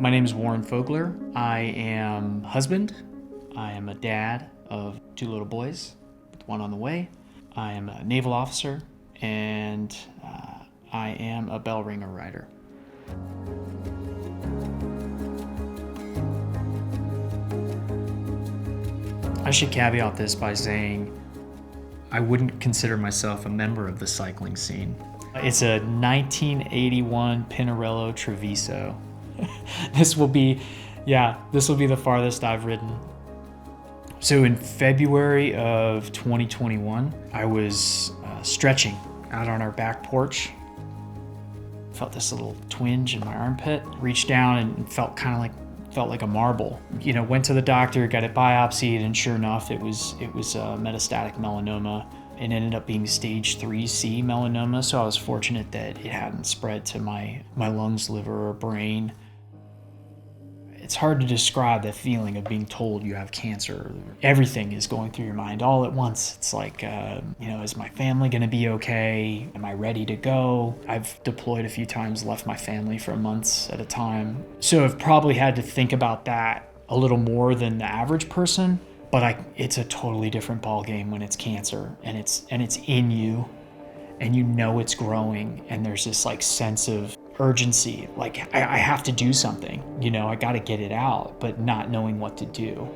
My name is Warren Fogler. I am a husband. I am a dad of 2 little boys, with 1 on the way. I am a naval officer, and I am a BellRinger rider. I should caveat this by saying I wouldn't consider myself a member of the cycling scene. It's a 1981 Pinarello Treviso. This will be the farthest I've ridden. So in February of 2021, I was stretching out on our back porch. Felt this little twinge in my armpit. Reached down and felt like a marble. Went to the doctor, got it biopsied, and sure enough, it was metastatic melanoma. It ended up being stage 3C melanoma, so I was fortunate that it hadn't spread to my lungs, liver, or brain. It's hard to describe that feeling of being told you have cancer. Everything is going through your mind all at once. It's like, is my family gonna be okay? Am I ready to go? I've deployed a few times, left my family for months at a time. So I've probably had to think about that a little more than the average person, but it's a totally different ballgame when it's cancer and it's in you and it's growing, and there's this sense of urgency, I have to do something, I got to get it out, but not knowing what to do.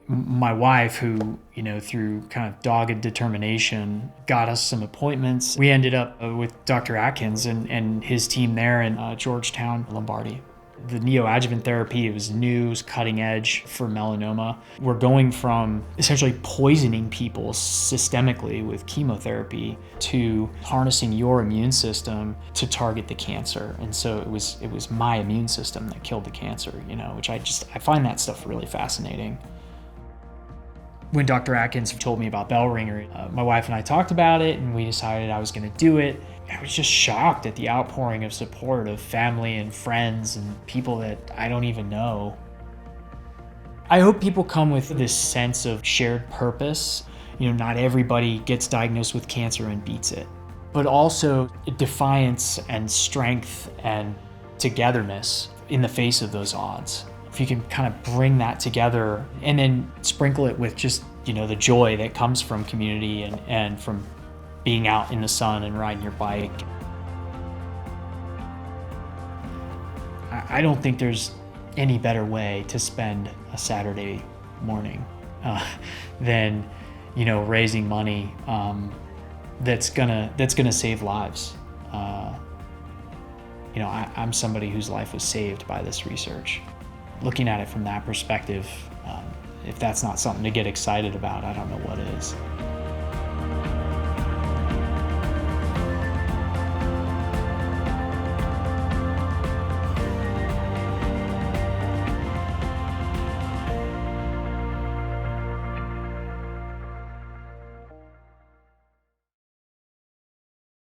My wife, who, through kind of dogged determination, got us some appointments. We ended up with Dr. Atkins and his team there in Georgetown, Lombardy. The neoadjuvant therapy, it was new, it was cutting edge for melanoma. We're going from essentially poisoning people systemically with chemotherapy to harnessing your immune system to target the cancer. And so it was my immune system that killed the cancer, which I find that stuff really fascinating. When Dr. Atkins told me about BellRinger, my wife and I talked about it, and we decided I was going to do it. I was just shocked at the outpouring of support of family and friends and people that I don't even know. I hope people come with this sense of shared purpose. Not everybody gets diagnosed with cancer and beats it, but also defiance and strength and togetherness in the face of those odds. If you can kind of bring that together and then sprinkle it with just, the joy that comes from community and from being out in the sun and riding your bike. I don't think there's any better way to spend a Saturday morning than, raising money that's gonna save lives. I'm somebody whose life was saved by this research. Looking at it from that perspective, if that's not something to get excited about, I don't know what is.